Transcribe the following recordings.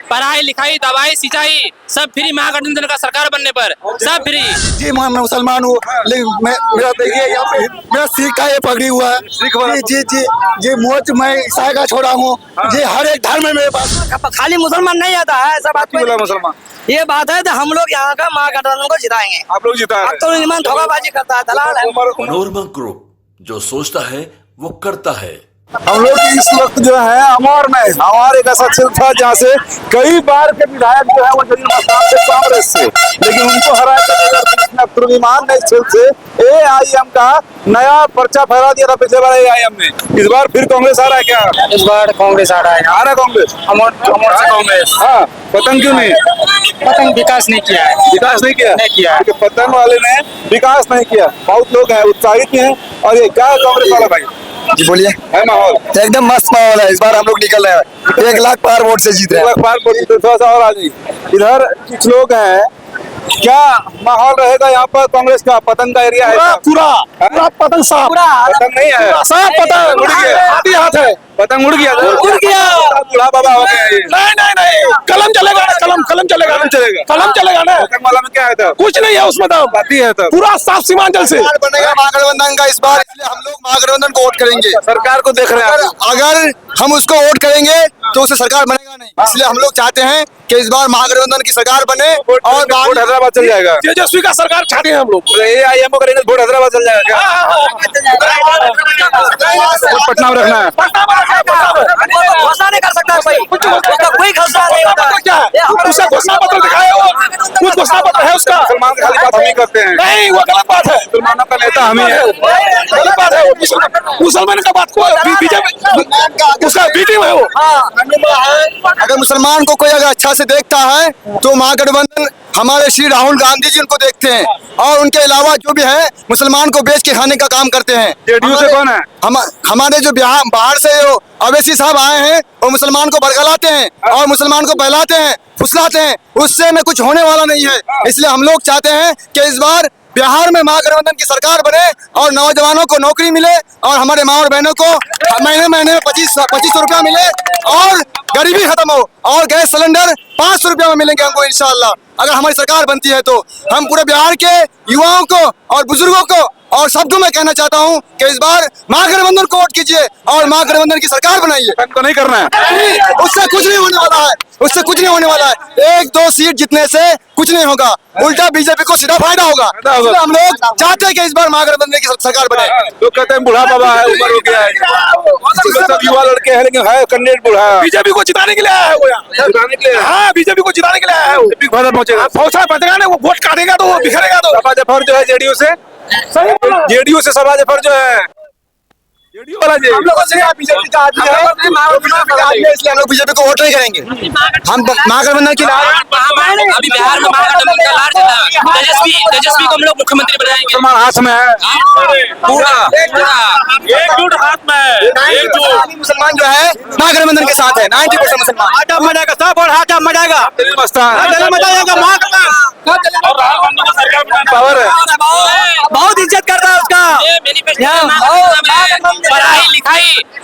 पढ़ाई लिखाई दवाई सिंचाई सब फ्री महागठबंधन का सरकार बनने पर सब फ्री। जी मैं मुसलमान हूँ, लेकिन मेरा देखिए यहाँ पे मेरा सिख का ये पगड़ी हुआ है। जी जी जी मोच मैं ईसाई का छोड़ा हूँ। जी हर एक धर्म में मेरे पास खाली मुसलमान नहीं आता है, ऐसा बात बोला मुसलमान। ये बात है तो हम लोग यहाँ का महागठबंधन को जिताएंगे। आप लोग जिता अब तो निर्माण धोखाबाजी करता है, दलाल है। मनोरमा ग्रुप जो सोचता है वो करता है। हम लोग इस वक्त जो है अमौर में हमारे एक ऐसा क्षेत्र था जहाँ से कई बार के विधायक जो है वो जलील मस्तान से कांग्रेस से, लेकिन उनको हराया अब्दुल ईमान ने इस क्षेत्र से AIM का नया पर्चा फहरा दिया था पिछले बार AIM ने। इस बार फिर कांग्रेस आ रहा है क्या? इस बार कांग्रेस आ रहा है। आ रहा है कांग्रेस। अमौर से कांग्रेस। हाँ, पतंग क्यों नहीं? पतंग विकास नहीं किया है। विकास नहीं किया? नहीं किया। क्योंकि पतंग वाले ने विकास नहीं किया। बहुत लोग हैं उत्साहित हैं। और ये क्या है कांग्रेस वाला भाई? जी बोलिए। है माहौल एकदम मस्त माहौल है। इस बार हम लोग निकल रहे हैं 1 लाख पार वोट से जीत रहे हैं। थोड़ा सा और आ जाइए। इधर कुछ लोग हैं, क्या माहौल रहेगा यहाँ पर कांग्रेस का? पतंग का एरिया है पूरा पतंग साफ, पतंग नहीं है, साफ पतंग उड़ गया, हाथी हाथ है, पतंग उड़ गया, बूढ़ा बाबा हो गया ये। नहीं कलम चलेगा ना, कलम चलेगा ना, कलम चलेगा ना। पतंग वाला में क्या है तब? कुछ नहीं है उसमें तो बाती है तब। पूरा साफ सीमांचल से बनेगा महागठबंधन का इस बार, इसलिए हम लोग महागठबंधन को वोट करेंगे। सरकार को देख रहे हैं अगर हम उसको वोट करेंगे तो उससे सरकार बनेगा नहीं, इसलिए हम लोग चाहते हैं कि इस बार महागठबंधन की सरकार बने और वोट हैदराबाद चल जाएगा। तेजस्वी का सरकार चाहते हैं हम लोग। AIM को करेंगे वोट हैदराबाद चल जाएगा क्या? वोट पटना में रखना है। घोषणा नहीं कर सकता कोई, कोई घोषणा नहीं होता। उसका घोषणा पत्र दिखाया हो, कुछ घोषणा पत्र है उसका। मुसलमान की खाली बात हम ही करते हैं। नहीं वो गलत बात है, मुसलमानों का नेता हम ही है। गलत बात है। मुसलमान का बात को बीजेपी उसका बी टीम है वो। अगर मुसलमान को कोई अगर अच्छा से देखता है तो महागठबंधन हमारे श्री राहुल गांधी जी उनको देखते हैं, और उनके अलावा जो भी है मुसलमान को बेच के खाने का काम करते हैं। JDU से कौन है? हमारे जो बाहर से जो अवैसी साहब आए हैं वो मुसलमान को बरगलाते हैं और मुसलमान को बहलाते हैं, फुसलाते हैं, उससे में कुछ होने वाला नहीं है। इसलिए हम लोग चाहते हैं कि इस बार बिहार में महागठबंधन की सरकार बने और नौजवानों को नौकरी मिले और हमारे माँ और बहनों को महीने में 2500 रुपया मिले और गरीबी खत्म हो और गैस सिलेंडर 500 रुपया में मिलेंगे हमको इंशाअल्लाह। अगर हमारी सरकार बनती है तो हम पूरे बिहार के युवाओं को और बुजुर्गों को और सबको मैं कहना चाहता हूं कि इस बार महागठबंधन को वोट कीजिए और महागठबंधन की सरकार बनाइए। तो नहीं करना है, उससे कुछ नहीं होने वाला है, उससे कुछ नहीं होने वाला है। 1-2 सीट जीतने से कुछ नहीं होगा, उल्टा बीजेपी को सीधा फायदा होगा। हम लोग चाहते हैं कि इस बार महागठबंधन की सरकार बने। लोग कहते हैं बूढ़ा बाबा है, उम्र हो गया है, सब युवा लड़के हैं, लेकिन है कैंडिडेट बूढ़ा। बीजेपी को जिताने के लिए आया है वो यहाँ, जिताने के लिए। हाँ बीजेपी को जिताने के लिए आया है वो। पहुंचेगा, पहुंचा बचेगा ना, वो वोट काटेगा तो वो बिखरेगा तो। सभा जफर जो है JDU से, JDU से सभा जफर जो है JDU वाला जी। हम लोगों से बीजेपी का आदमी है, इसलिए हम लोग बीजेपी को वोट नहीं करेंगे। हम महागठबंधन की अभी बिहार में महागठबंधन का लाड़ चल रहा है। तेजस्वी को हम लोग मुख्यमंत्री बनाएंगे। मुसलमान हाथ में है, पूरा एकजुट हाथ में है, एकजुट। मुसलमान जो है महागठबंधन के साथ है, 90% मुसलमान। हाथ मजाएगा, सब और हाथ मजाएगा, जलील मस्तान मजाएगा। पावर है, बहुत इज्जत करता है उसका।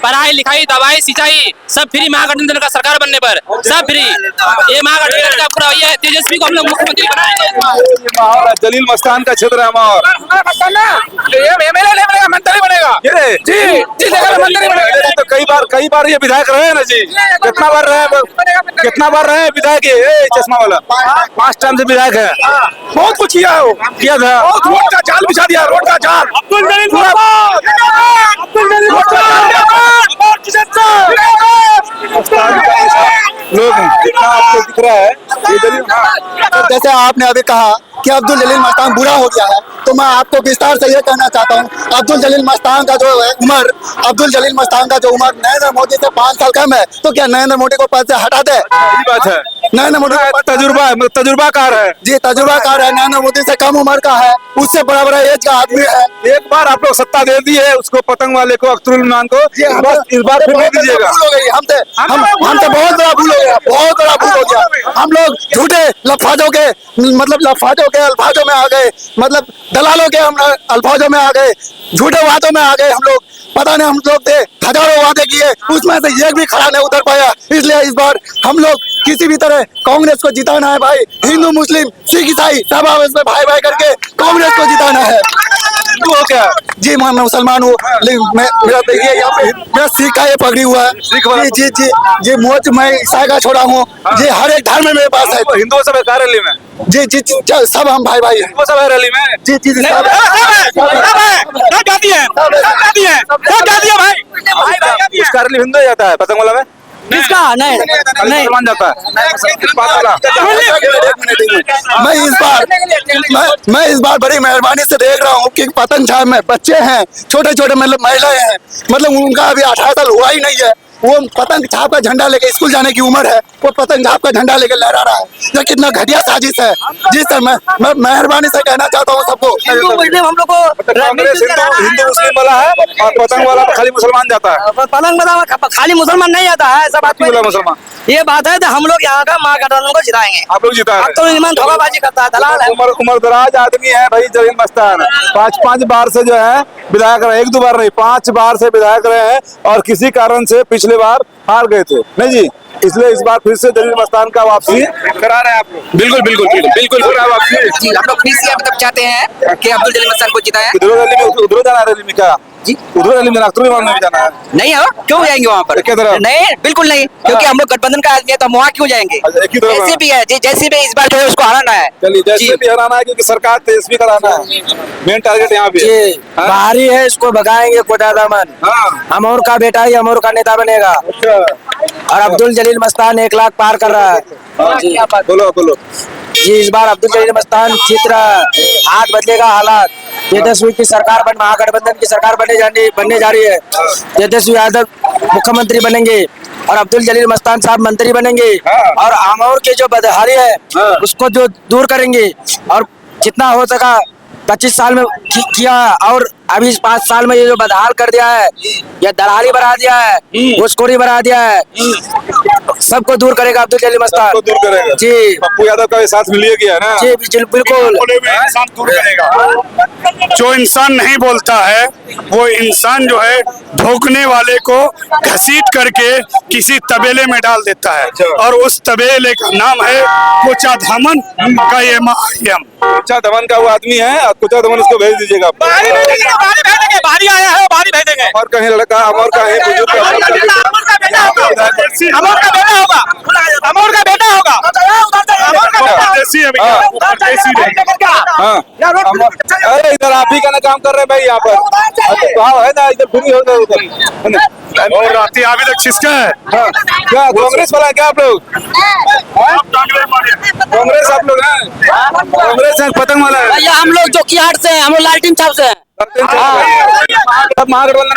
पढ़ाई लिखाई दवाई सिंचाई सब फ्री महागठबंधन का सरकार बनने पर सब फ्री। ये महागठबंधन का पूरा ये तेजस्वी को हम लोग मुख्यमंत्री बनाएंगे। माहौल है, जलील मस्तान का क्षेत्र है माहौल। MLA नहीं बनेगा, मंत्री बनेगा जी, मंत्री बनेगा। तो कई बार ये विधायक रहे हैं ना जी, कितना बार रहे विधायक ये चश्मा वाला? 5 टाइम से विधायक है। बहुत कुछ किया है वो, किया था, बहुत रोड का जाल बिछा दिया, रोड का जाल। अब्दुल जलील लोग आपको दिख रहा है ये जलील। जैसे आपने अभी कहा कि अब्दुल जलील मस्तान बुरा हो गया है, तो मैं आपको विस्तार से ये कहना चाहता हूँ, अब्दुल जलील मस्तान का जो उम्र नरेंद्र मोदी से 5 साल कम है, तो क्या नरेंद्र मोदी को पद से हटा दे? यही बात है, नरेंद्र मोदी तजुर्बाकार है जी, तजुर्बाकार है, नरेंद्र मोदी से कम उम्र का है, उससे बड़ा एज का आदमी है। एक बार आप लोग सत्ता दे दी है उसको, पतंग वाले को, अख्तरुल ईमान को, बस इस बार फिर नहीं दीजिएगा। हमसे बहुत बड़ा भूल हो गया, बहुत बड़ा भूल हो गया। हम लोग झूठे लफाजों के अल्फाजों में आ गए, मतलब दलालों के हम अल्फाजों में आ गए, झूठे वादों में आ गए हम लोग। पता नहीं, हम लोग थे हजारों वादे किए, उसमें से एक भी खड़ा नहीं उतर पाया। इसलिए इस बार हम लोग किसी भी तरह कांग्रेस को जिताना है भाई। हिंदू मुस्लिम सिख ईसाई सब आपस में भाई भाई करके कांग्रेस को जिताना है। हिंदू हो क्या? जी मैं मुसलमान हूँ, लेकिन मेरा देखिए यहाँ पे मेरा सिख का ये पगड़ी हुआ है। जी जी जी मोच मैं ईसाई का छोड़ा हूँ जी, हर एक धर्म में मेरे पास है। हिंदुओं सब एक रैली में, जी जी सब हम भाई भाई हैं। वो सब है रैली में। जी जी सब उसका रैली हिंदू जाता है पतंग वाला में, किसका? नहीं नहीं, मुसलमान जाता है इस बात वाला। मैं इस बार बड़ी मेहरबानी से देख रहा हूँ कि पतंग झाप में बच्चे हैं, छोटे छोटे मतलब महिलाएं हैं, मतलब उनका अभी 18 साल हुआ ही नहीं है, वो पतंग झाप का झंडा लेके स्कूल जाने की उम्र है, वो पतंग झाप का झंडा लेके लहरा रहा है। ये कितना घटिया साजिश है। जी सर, मैं मेहरबानी से कहना चाहता हूँ सबको, हिंदू मुस्लिम हम लोग को कांग्रेस हिंदू मुस्लिम वाला है और पतंग वाला खाली मुसलमान जाता है। पतंग बता खाली मुसलमान नहीं आता है, सब बात वाला मुसलमान। ये बात है तो हम लोग यहाँ का महागठबंधन को जिताएंगे। आप लोग जिता अब तो ईमान धोखाबाजी करता है, दलाल है। उम्र दराज आदमी है भाई जलील मस्तान, 5 बार से जो है विधायक रहे, 1-2 बार नहीं 5 बार से विधायक रहे हैं और किसी कारण से पिछले बार हार गए थे नहीं जी, इसलिए इस बार फिर से जलील मस्तान का वापसी करा रहे हैं आप लोग। बिल्कुल बिल्कुल बिल्कुल बिल्कुल वापसी जी हम लोग फिर से अब चाहते हैं कि अब्दुल जलील मस्तान को जिताएं। उधर रैली में उधर जाना है, रैली में क्या जी उधर रैली में नागपुर में जाना है? नहीं हो, क्यों जाएंगे वहाँ पर? क्या तरफ? नहीं बिल्कुल नहीं, क्योंकि हम लोग गठबंधन का आदमी है तो हम वहाँ क्यों जाएंगे? अच्छा, एक ही तरफ जैसे भी है जी, जैसे भी इस बार जो है उसको हराना है। चलिए जैसे भी हराना है क्योंकि सरकार तेजस्वी कराना है, मेन टारगेट यहाँ पे है। हाँ? बाहरी है, इसको भगाएंगे कोटा दामन। हाँ अमोर का बेटा ही अमोर का नेता बनेगा अच्छा और अब्दुल जलील मस्तान 1 लाख पार कर रहा है। हाँ, बोलो जी इस बार अब्दुल जलील मस्तान चित्र हाथ बदलेगा हालात। तेजस्वी की सरकार महागठबंधन की सरकार बनने जा रही है। तेजस्वी यादव मुख्यमंत्री बनेंगे और अब्दुल जलील मस्तान साहब मंत्री बनेंगे और अमोर के जो बदहारी है उसको जो दूर करेंगे और जितना हो सका 25 साल में किया और अभी 5 साल में ये जो बदहाल कर दिया है, ये दलाली बढ़ा दिया है, घूसखोरी बढ़ा दिया है, सबको दूर करेगा अब्दुल जलील मस्तान। सबको दूर करेगा जी पप्पू यादव का भी साथ मिलिए गया ना जी बिल्कुल। इंसान दूर करेगा। जो इंसान नहीं बोलता है वो इंसान जो है भोंकने वाले को घसीट करके किसी तबेले में डाल देता है और उस तबेले का नाम है कोचा धमन का ये माहियम। अच्छा धमन का वो आदमी है, कुचा धमन उसको भेज दीजिएगा। बाहरी भेजेंगे, बाहरी आया है, बाहरी भेजेंगे। और कहीं लड़का अमर का है, बुजुर्ग का अमोर का बेटा होगा, अमोर का बेटा होगा, अमोर का बेटा होगा, अमोर का बेटा देसी है भैया, देसी नहीं। हाँ अरे इधर आप ही का ना काम कर रहे हैं भाई यहाँ पर, भाव है ना इधर फ्री हो गए उधर। और राती अभी तक किसका है? हाँ, क्या कांग्रेस वाला है क्या आप लोग? कांग्रेस आप लोग हैं? कांग्रेस है पतंग वाला है? भैया हम लोग जोकीहाट से हैं, हम लोग लालटेन छाप से हैं। सब महागठबंधन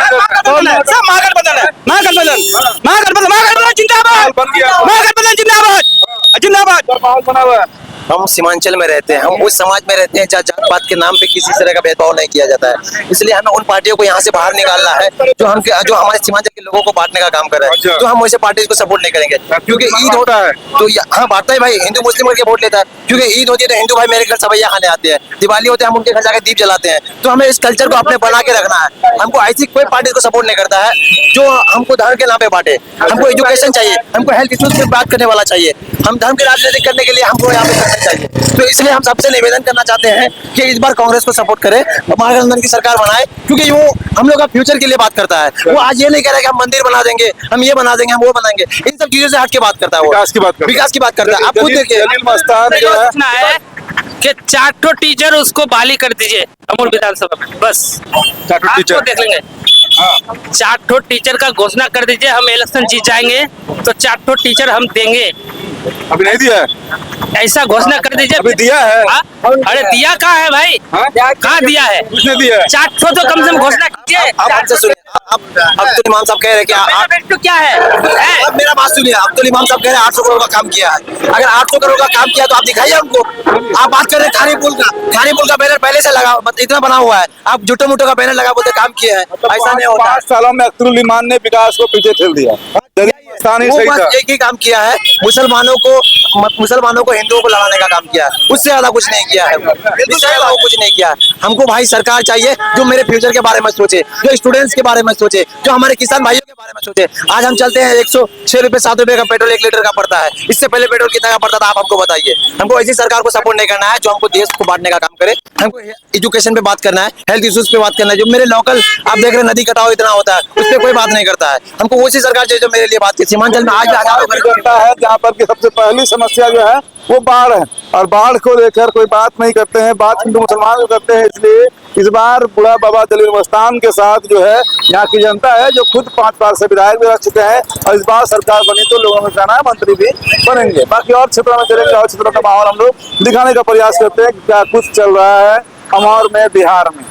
सब महागठबंधन है, महागठबंधन जिंदाबाद, बन गया, महागठबंधन जिंदाबाद, जिंदाबाद। माहौल बना हुआ है। हम सीमांचल में रहते हैं, हम उस समाज में रहते हैं जहाँ जात पात के नाम पे किसी तरह का भेदभाव नहीं किया जाता है, इसलिए हमें उन पार्टियों को यहाँ से बाहर निकालना है जो हमारे सीमांचल के लोगों को बांटने का काम कर रहे हैं। अच्छा। तो हम वैसे पार्टी को सपोर्ट नहीं करेंगे क्योंकि ईद होता है तो हाँ बांटता है भाई, हिंदू मुस्लिम करके वोट लेता है, क्योंकि ईद होती है तो हिंदू भाई मेरे घर सवैया खाने आते हैं, दिवाली होते है हम उनके घर जाकर दीप जलाते हैं। तो हमें इस कल्चर को अपने बना के रखना है। हमको ऐसी कोई पार्टी को सपोर्ट नहीं करता है जो हमको धर्म के नाम पे बांटे। हमको एजुकेशन चाहिए, हमको हेल्थ इश्यूज की बात करने वाला चाहिए, हम धर्म की राजनीति करने के लिए हमको यहाँ पे करना चाहिए। तो इसलिए हम सबसे निवेदन करना चाहते हैं कि इस बार कांग्रेस को सपोर्ट करें, महागठबंधन की सरकार बनाए, क्योंकि वो हम लोग का फ्यूचर के लिए बात करता है। वो आज ये नहीं कह रहा कि हम मंदिर बना देंगे, हम ये बना देंगे, हम वो बनाएंगे, इन सब चीजों से हट के बात करता है। वो विकास की बात करता है। विकास की बात करता है। आप खुद देखिए जलील मस्तान जो है सोचना है कि 4 टीचर उसको बहाली कर दीजिए अमूल विधानसभा में, बस 4 टीचर। आपको देख लेंगे। 4 टीचर का घोषणा कर दीजिए, हम इलेक्शन जीत जाएंगे तो 4 टीचर हम देंगे। अभी नहीं दिया है, ऐसा घोषणा कर दीजििए। अभी दिया है। हाँ? अरे दिया कहाँ है भाई? हाँ? कहाँ दिया है? किसने दिया है? 4 तो कम से कम घोषणा कीजिए। आप हमसे सुनिए, अब्दुल इमाम साहब कह रहे हैं कि तो क्या है? अब मेरा बात सुनिए, अब्दुल इमाम साहब कह रहे हैं 800 करोड़ का काम किया है। अगर 800 करोड़ का काम किया तो आप दिखाइए हमको। आप बात कर रहे हैं खाने पुल का बैनर पहले से लगा इतना बना हुआ है, आप झूठे मूठों का बैनर लगा बोलते काम किए हैं, ऐसा नहीं होता। 5 सालों में अख्तरुल इमान ने विकास को पीछे ठेल दिया। मस्तान ही वो सही बस था। एक ही काम किया है, मुसलमानों को हिंदुओं को लड़ाने का काम किया है, उससे ज्यादा कुछ नहीं किया है, इससे ज्यादा वो कुछ नहीं किया है। हमको भाई सरकार चाहिए जो मेरे फ्यूचर के बारे में सोचे, जो स्टूडेंट्स के बारे में सोचे, जो हमारे किसान भाइयों के बारे में सोचे। आज हम चलते हैं 106 रुपए 7 रुपए का पेट्रोल 1 लीटर का पड़ता है, इससे पहले पेट्रोल कितना का पड़ता था आप हमको बताइए। हमको ऐसी सरकार को सपोर्ट नहीं करना है जो हमको देश को बांटने का काम करे। हमको एजुकेशन पे बात करना है, हेल्थ इश्यूज पे बात करना है। जो मेरे लोकल आप देख रहे हैं नदी कटाव इतना होता है, उस पर कोई बात नहीं करता है। हमको वैसी सरकार चाहिए जो मेरे लिए बात की। सीमांचल में आज भी हजारों घर जनता है जहाँ पर की सबसे पहली समस्या जो है वो बाढ़ है, और बाढ़ को लेकर कोई बात नहीं करते हैं, बात हिंदू मुसलमान को करते हैं। इसलिए इस बार बूढ़ा बाबा जलील मस्तान के साथ जो है यहाँ की जनता है, जो खुद 5 बार से विधायक भी रह चुके हैं, और इस बार सरकार बनी तो लोगों में जाना है मंत्री भी बनेंगे। बाकी और क्षेत्रों में चलेंगे, और क्षेत्रों का माहौल हम लोग दिखाने का प्रयास करते हैं क्या कुछ चल रहा है अमौर में, बिहार में।